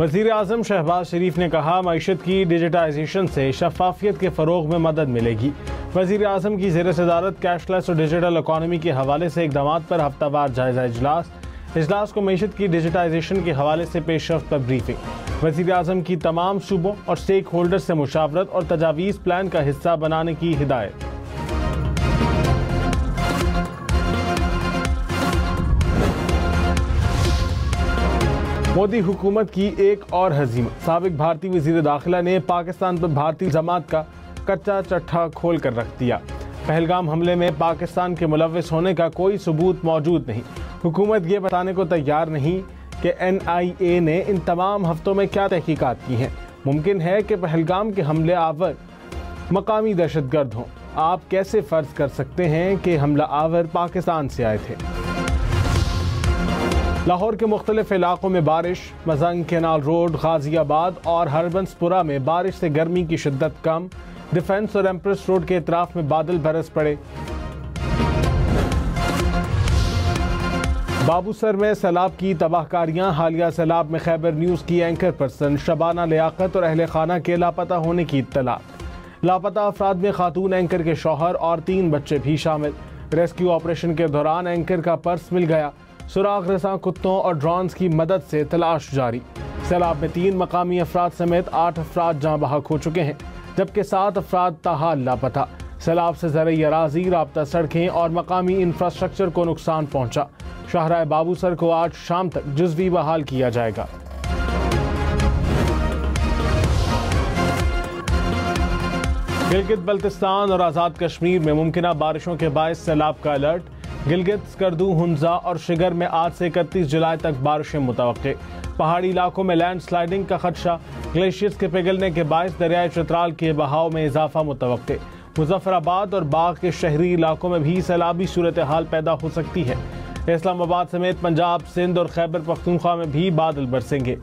वज़ीर आज़म शहबाज शरीफ ने कहा, मईशत की डिजिटाइजेशन से शफाफियत के फ़रोग में मदद मिलेगी। वज़ीर आज़म की ज़ेर सदारत कैशलेस और डिजिटल इकॉनमी के हवाले से इक़दामात पर हफ्तावार जायज़ा इजलास को मईशत की डिजिटाइजेशन के हवाले से पेशरफ्त पर ब्रीफिंग। वज़ीर आज़म की तमाम सूबों और स्टेक होल्डर से मुशावरत और तजावीज़ प्लान का हिस्सा बनाने की हिदायत। मोदी हुकूमत की एक और हज़ीमत। साबिक भारतीय वज़ीर दाखिला ने पाकिस्तान पर भारतीय जमात का कच्चा चट्ठा खोल कर रख दिया। पहलगाम हमले में पाकिस्तान के मुलव्विस होने का कोई सबूत मौजूद नहीं। हुकूमत ये बताने को तैयार नहीं कि NIA ने इन तमाम हफ्तों में क्या तहकीकात की हैं। मुमकिन है कि पहलगाम के हमले आवर मकामी दहशतगर्द हों। आप कैसे फ़र्ज कर सकते हैं कि हमला आवर पाकिस्तान से आए थे। लाहौर के मुख्तलिफ इलाकों में बारिश। मजंग केनाल रोड, गाजियाबाद और हरबंसपुरा में बारिश से गर्मी की शिद्दत कम। डिफेंस और एम्प्रेस रोड के इतराफ में बादल बरस पड़े। बाबूसर में सैलाब की तबाहकारियां। हालिया सैलाब में खैबर न्यूज़ की एंकर पर्सन शबाना लियाकत और अहले खाना के लापता होने की इत्तला। लापता अफराद में खातून एंकर के शौहर और 3 बच्चे भी शामिल। रेस्क्यू ऑपरेशन के दौरान एंकर का पर्स मिल गया। सुराग रसां कुत्तों और ड्रोन्स की मदद से तलाश जारी। सैलाब में 3 मकामी अफराद समेत 8 अफराद जाँ बहक हो चुके हैं, जबकि 7 अफराद ताहाल लापता। सैलाब से ज़रई अराज़ी, राब्ता सड़कें और मकामी इंफ्रास्ट्रक्चर को नुकसान पहुँचा। शाहराह बाबूसर को आज शाम तक जुज़वी बहाल किया जाएगा। गिलगित बल्तिस्तान और आज़ाद कश्मीर में मुमकिना बारिशों के बायस सैलाब का अलर्ट। गिलगित, स्कर्दू, हुंजा और शिगर में आज से 31 जुलाई तक बारिशें मुतवक्के। पहाड़ी इलाकों में लैंड स्लाइडिंग का खदशा। ग्लेशियर्स के पिघलने के बायस दरियाए चित्राल के बहाव में इजाफा मुतवक्के। मुजफ्फराबाद और बाग के शहरी इलाकों में भी सैलाबी सूरत हाल पैदा हो सकती है। इस्लामाबाद समेत पंजाब, सिंध और खैबर पख्तूनख्वा में भी बादल बरसेंगे।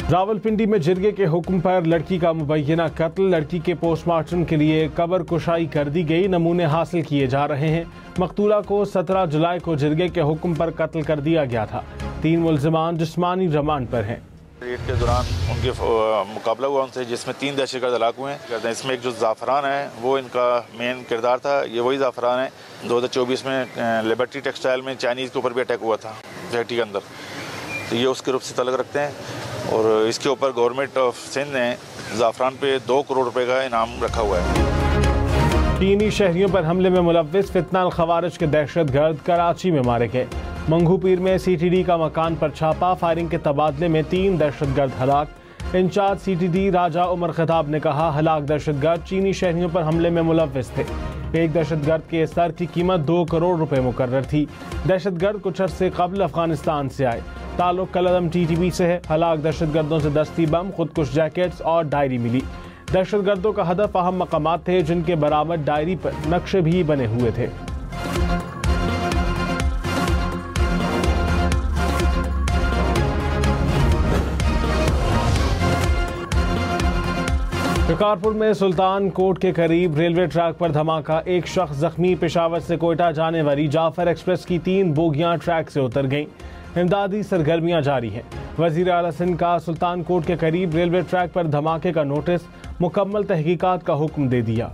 रावलपिंडी में जिरगे के हुक्म पर लड़की का मुबैना कत्ल। लड़की के पोस्टमार्टम के लिए कब्र कुशाई कर दी गई। नमूने हासिल किए जा रहे हैं। मकतूला को 17 जुलाई को जिरगे के हुक्म पर कत्ल कर दिया गया था। 3 मुल्जिमान जिस्मानी रिमांड पर हैं। रेड के दौरान उनके मुकाबला हुआ उनसे, जिसमें 3 दहशतगर्द हलाक हुए हैं। इसमें एक जो ज़ाफ़रान है वो इनका मेन किरदार था। ये वही ज़ाफ़रान है 2024 में लिबर्टी टेक्सटाइल में चाइनीज़ के ऊपर भी अटैक हुआ था फैक्ट्री के अंदर, तो ये उसके रूप से तल्लुक़ रखते हैं। और इसके ऊपर गवर्नमेंट ऑफ सिंध ने ज़ाफ़रान पे 2 करोड़ रुपए का इनाम रखा हुआ है। चीनी शहरियों पर हमले में मुलव्विस फितना ख़वारिज के दहशतगर्द कराची में मारे गए। मंगू पीर में CTD का मकान पर छापा। फायरिंग के तबादले में 3 दहशतगर्द हलाक। इंचार्ज CTD राजा उमर खताब ने कहा, हलाक दहशतगर्द चीनी शहरियों पर हमले में मुलव्विस थे। एक दहशतगर्द के सर की कीमत 2 करोड़ रुपए मुकर्रर थी। दहशतगर्द कुछ अरसे कबल अफगानिस्तान से आए। ताल्लुक कलदम TTP से है। हलाक दहशतगर्दों से दस्ती बम, खुदकुश जैकेट्स और डायरी मिली। दहशतगर्दों का हदफ अहम मकामात थे, जिनके बरामद डायरी पर नक्शे भी बने हुए थे। शिकारपुर में सुल्तान कोट के करीब रेलवे ट्रैक पर धमाका। एक शख्स जख्मी। पेशावर से कोयटा जाने वाली जाफर एक्सप्रेस की 3 बोगियां ट्रैक से उतर गईं। इमदादी सरगर्मियां जारी हैं। वजीर आला सिंध का सुल्तान कोट के करीब रेलवे ट्रैक पर धमाके का नोटिस। मुकम्मल तहकीकात का हुक्म दे दिया।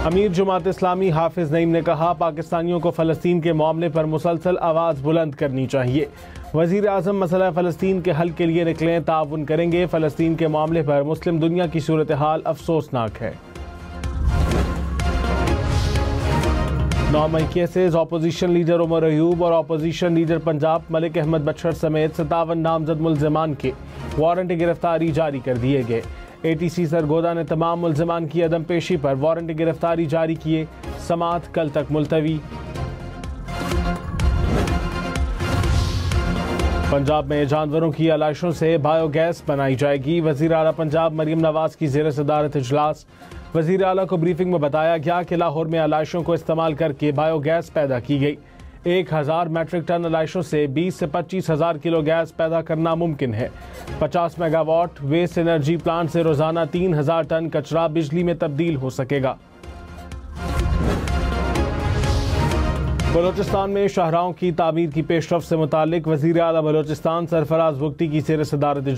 अमीर जमात इस्लामी हाफिज नईम ने कहा, पाकिस्तानियों को फ़लस्तीन के मामले पर मुसलसल आवाज़ बुलंद करनी चाहिए। वज़ीर आज़म मसला फ़लस्तीन के हल के लिए निकलें, ताउन करेंगे। फ़लस्तीन के मामले पर मुस्लिम दुनिया की सूरत हाल अफसोसनाक है। 9 मई cases. Opposition leader Umar Ayub और अपोजिशन लीडर पंजाब मलिक अहमद बशर समेत 57 नामजद मुल्ज़िमान के वारंट गिरफ्तारी जारी कर दिए गए। ATC सरगोदा ने तमाम मुल्ज़िमान की अदम पेशी पर वारंट गिरफ्तारी जारी किए। समाअत कल तक मुलतवी। पंजाब में जानवरों की आलाइशों से बायोगैस बनाई जाएगी। वज़ीर आला पंजाब मरीम नवाज की ज़ेर सदारत इजलास। वज़ीर आला को ब्रीफिंग में बताया गया कि लाहौर में आलाइशों को इस्तेमाल करके बायोगैस पैदा की गई। 1000 मैट्रिक टन आलाइशों से 20 से 25 हज़ार किलो गैस पैदा करना मुमकिन है। 50 मेगावाट वेस्ट एनर्जी प्लांट से रोजाना 3000 टन कचरा बिजली में तब्दील हो सकेगा। बलोचिस्तान में शाहराहों की तामीर की पेशरफ से मुतालिक वज़ीर आला बलोचिस्तान सरफराज बुगटी की ज़ेर सदारत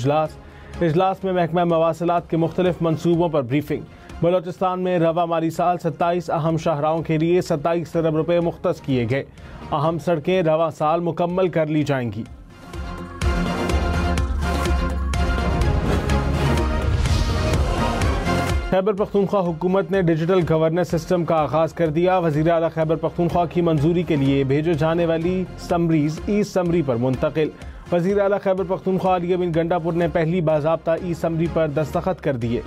इजलास में महकमा मवासिलात के मुख्तलिफ मनसूबों पर ब्रीफिंग। बलोचिस्तान में रवा माली साल 27 अहम शाहराहों के लिए 27 अरब रुपये मुख्तस किए गए। अहम सड़कें रवा साल मुकम्मल कर ली जाएंगी। खैबर पख्तूनख्वा हुकूमत ने डिजिटल गवर्नेंस सिस्टम का आगाज़ कर दिया। वज़ीर आला खैबर पख्तूनख्वा की मंजूरी के लिए भेजे जाने वाली समरीज ई समरी पर मुंतकिल। वज़ीर आला खैबर पख्तूनख्वा अली अमीन गंडापुर ने पहली बाज़ाब्ता ई समरी पर दस्तखत कर दिए।